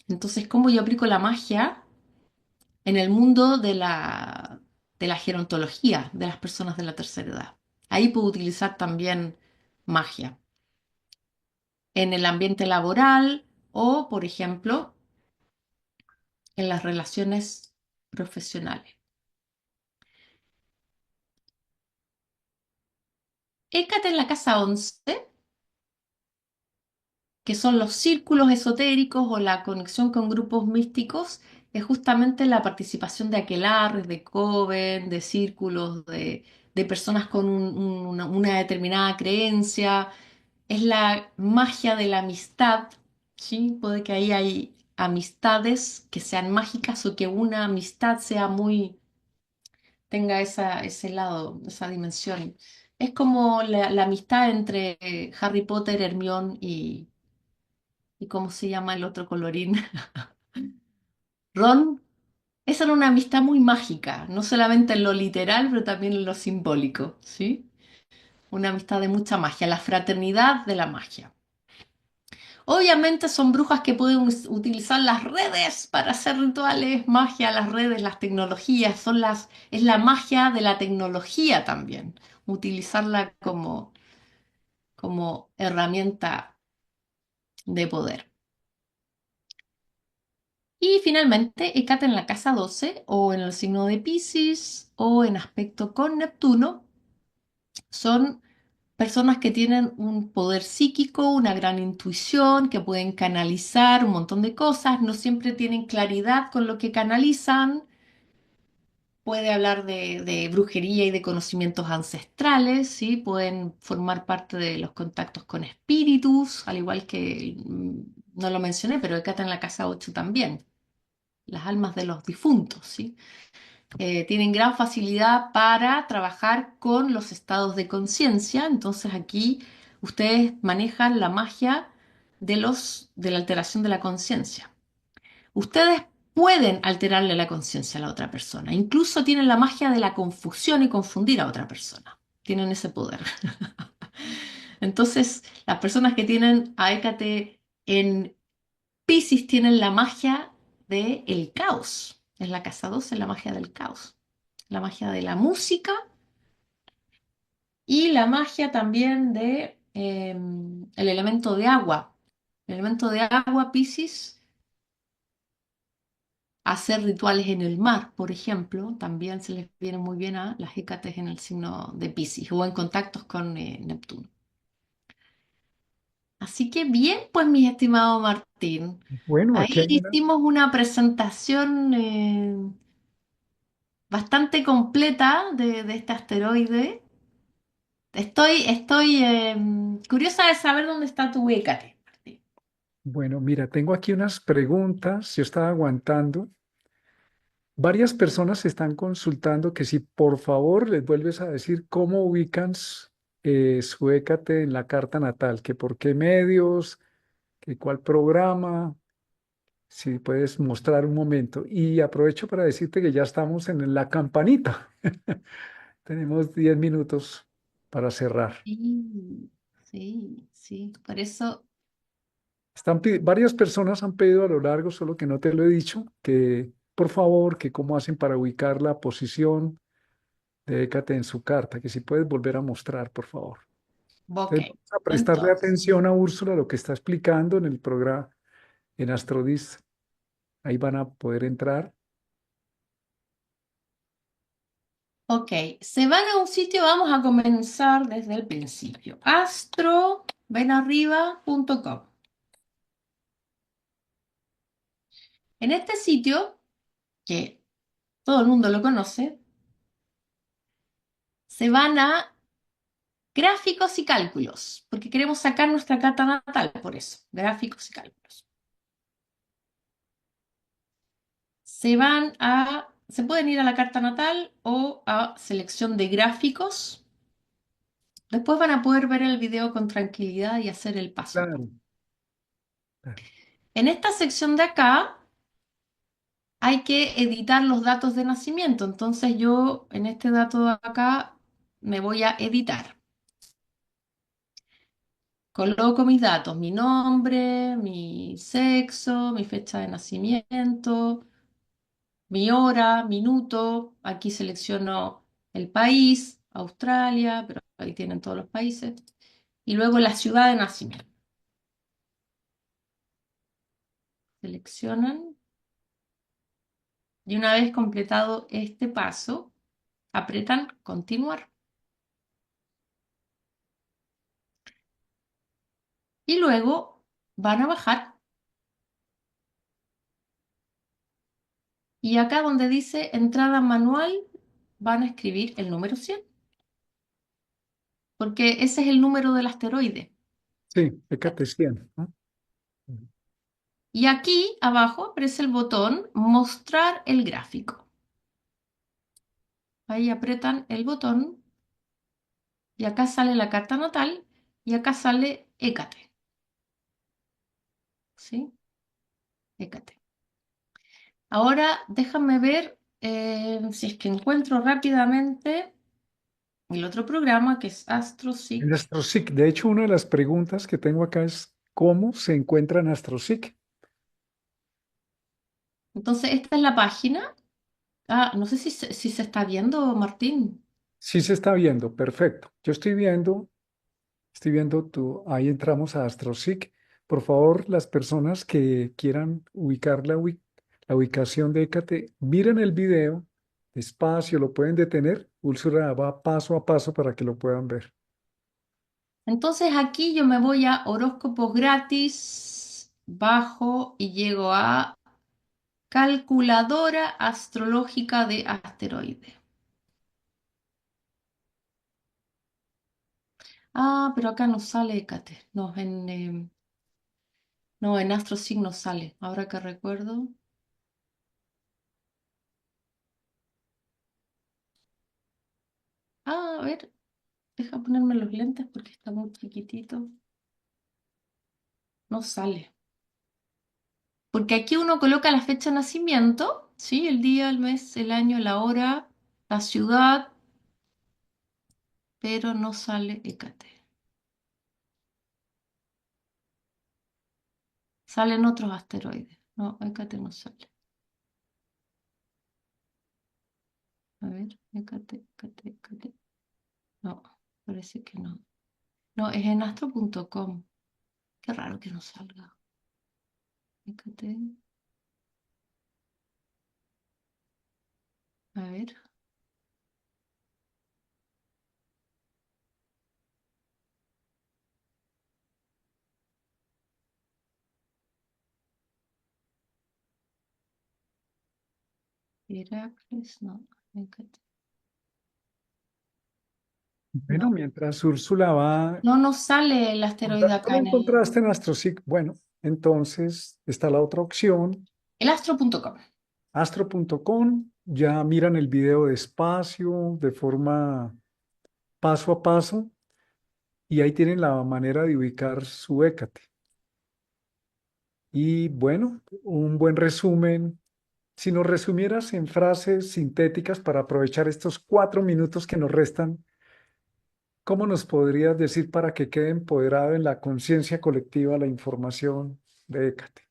Entonces, ¿cómo yo aplico la magia en el mundo de la gerontología de las personas de la tercera edad? Ahí puedo utilizar también magia en el ambiente laboral o, por ejemplo, en las relaciones profesionales. Hécate en la casa 11 que son los círculos esotéricos o la conexión con grupos místicos, es justamente la participación de aquelarres, de coven, de círculos, de personas con una determinada creencia. Es la magia de la amistad, ¿sí? Puede que ahí hay amistades que sean mágicas o que una amistad sea muy, tenga ese lado, esa dimensión. Es como la amistad entre Harry Potter, Hermione y ¿cómo se llama el otro colorín? Ron. Esa era una amistad muy mágica, no solamente en lo literal, pero también en lo simbólico, ¿sí? Una amistad de mucha magia, la fraternidad de la magia. Obviamente son brujas que pueden utilizar las redes para hacer rituales, magia, las redes, las tecnologías, es la magia de la tecnología también, utilizarla como herramienta de poder. Y finalmente, Hécate en la casa 12 o en el signo de Piscis o en aspecto con Neptuno son personas que tienen un poder psíquico, una gran intuición, que pueden canalizar un montón de cosas, no siempre tienen claridad con lo que canalizan. Puede hablar de brujería y de conocimientos ancestrales, ¿sí? Pueden formar parte de los contactos con espíritus, al igual que, no lo mencioné, pero Hécate en la casa 8 también, las almas de los difuntos, ¿sí? Tienen gran facilidad para trabajar con los estados de conciencia. Entonces aquí ustedes manejan la magia de la alteración de la conciencia. Ustedes pueden alterarle la conciencia a la otra persona. Incluso tienen la magia de la confusión y confundir a otra persona. Tienen ese poder. Entonces, las personas que tienen a Hécate en Piscis tienen la magia del caos. Es la casa 12, la magia del caos, la magia de la música y la magia también de el elemento de agua. El elemento de agua, Piscis, hacer rituales en el mar, por ejemplo, también se les viene muy bien a las Hécates en el signo de Piscis o en contactos con Neptuno. Así que bien, pues mi estimado Martín,
Bueno,
ahí
aquí hay una,
hicimos una presentación bastante completa de este asteroide. Estoy curiosa de saber dónde está tu Hécate, Martín.
bueno, mira, tengo aquí unas preguntas, yo estaba aguantando. Varias personas se están consultando que si por favor les vuelves a decir cómo ubican su Hécate en la carta natal, que por qué medios, que cuál programa, si puedes mostrar un momento. Y aprovecho para decirte que ya estamos en la campanita. Tenemos 10 minutos para cerrar.
Sí, sí, sí. Por eso,
Varias personas han pedido a lo largo, solo que no te lo he dicho, que por favor, que cómo hacen para ubicar la posición de Hécate en su carta, que si puedes volver a mostrar, por favor.
ok.
Entonces, vamos a prestarle
Entonces,
atención a Úrsula, lo que está explicando en el programa, en Astrodis. Ahí van a poder entrar.
ok. Se van a un sitio, vamos a comenzar desde el principio. Astrovenarriba.com. En este sitio, que todo el mundo lo conoce, se van a gráficos y cálculos, porque queremos sacar nuestra carta natal, por eso, gráficos y cálculos. Se pueden ir a la carta natal o a selección de gráficos. Después van a poder ver el video con tranquilidad y hacer el paso a paso.
Claro, claro.
En esta sección de acá hay que editar los datos de nacimiento. Entonces yo en este dato de acá me voy a editar. Coloco mis datos, mi nombre, mi sexo, mi fecha de nacimiento, mi hora, minuto. Aquí selecciono el país, Australia, pero ahí tienen todos los países. Y luego la ciudad de nacimiento. Seleccionan. Y una vez completado este paso, apretan continuar. Y luego van a bajar y acá donde dice entrada manual van a escribir el número 100 porque ese es el número del asteroide.
Sí, Hécate 100, ¿no?
Y aquí abajo aparece el botón mostrar el gráfico. Ahí apretan el botón y acá sale la carta natal y acá sale Hécate. ¿Sí? Hécate. Ahora déjame ver si es que encuentro rápidamente el otro programa que es
En
AstroSeek.
AstroSeek, de hecho, una de las preguntas que tengo acá es ¿cómo se encuentra en AstroSeek?
Entonces, esta es la página. Ah, no sé si se está viendo, Martín.
Sí se está viendo, perfecto. Yo estoy viendo tú, ahí entramos a AstroSeek. Por favor, las personas que quieran ubicar la ubicación de Hécate, miren el video despacio, lo pueden detener. Úrsula va paso a paso para que lo puedan ver.
Entonces, aquí yo me voy a horóscopos gratis, bajo y llego a calculadora astrológica de asteroides. Ah, pero acá no sale Hécate. No, no, en AstroSeek no sale. Ahora que recuerdo. Ah, a ver, deja ponerme los lentes porque está muy chiquitito. No sale. Porque aquí uno coloca la fecha de nacimiento, ¿sí? El día, el mes, el año, la hora, la ciudad, pero no sale Hécate. Salen otros asteroides. No, Hécate no sale. A ver, Hécate, Hécate, Hécate. No, parece que no. No, es en astro.com. Qué raro que no salga. Hécate. A ver. Heracles, no. Hécate.
Bueno,
No.
mientras Úrsula va,
No nos sale el asteroide
no lo
acá en el.
encontraste en AstroSeek. Bueno, entonces está la otra opción,
El astro.com.
astro.com. Ya miran el video despacio, de forma paso a paso, y ahí tienen la manera de ubicar su Hécate. Y bueno, un buen resumen. Si nos resumieras en frases sintéticas para aprovechar estos 4 minutos que nos restan, ¿cómo nos podrías decir para que quede empoderado en la conciencia colectiva la información de Hécate?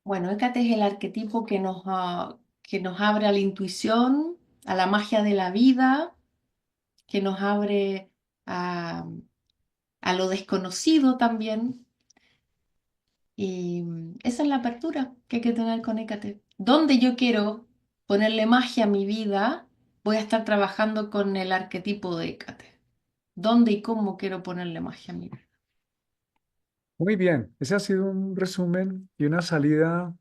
Bueno, Hécate es el arquetipo que nos abre a la intuición, a la magia de la vida, que nos abre a, a lo desconocido también. Y esa es la apertura que hay que tener con Hécate. Donde yo quiero ponerle magia a mi vida, voy a estar trabajando con el arquetipo de Hécate. ¿Dónde y cómo quiero ponerle magia a mi vida?
Muy bien, ese ha sido un resumen y una salida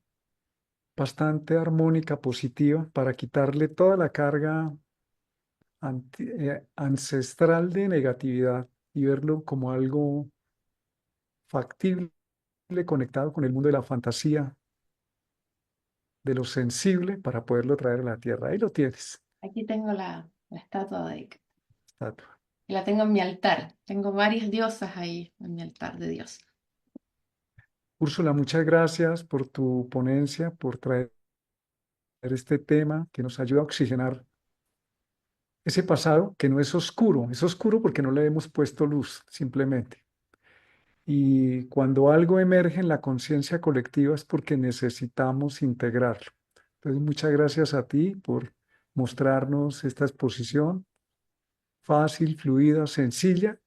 bastante armónica, positiva, para quitarle toda la carga ancestral de negatividad y verlo como algo factible, conectado con el mundo de la fantasía, de lo sensible, para poderlo traer a la tierra. Ahí lo tienes,
Aquí tengo la estatua de Hécate.
estatua.
Y la tengo en mi altar. Tengo varias diosas ahí en mi altar de diosas.
Úrsula, muchas gracias por tu ponencia, por traer este tema que nos ayuda a oxigenar ese pasado que no es oscuro porque no le hemos puesto luz, simplemente. Y cuando algo emerge en la conciencia colectiva es porque necesitamos integrarlo. Entonces, muchas gracias a ti por mostrarnos esta exposición fácil, fluida, sencilla,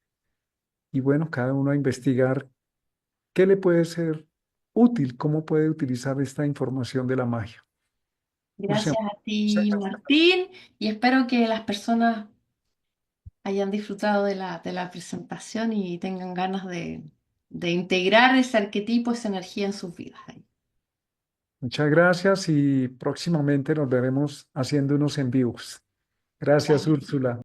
y bueno, cada uno a investigar qué le puede ser útil, cómo puede utilizar esta información de la magia. Úrsula,
Gracias a
muchas
ti,
gracias.
Martín, y espero que las personas hayan disfrutado de la presentación y tengan ganas de integrar ese arquetipo, esa energía en sus vidas.
Muchas gracias y próximamente nos veremos haciendo unos en vivos. Gracias,
Vale.
Úrsula.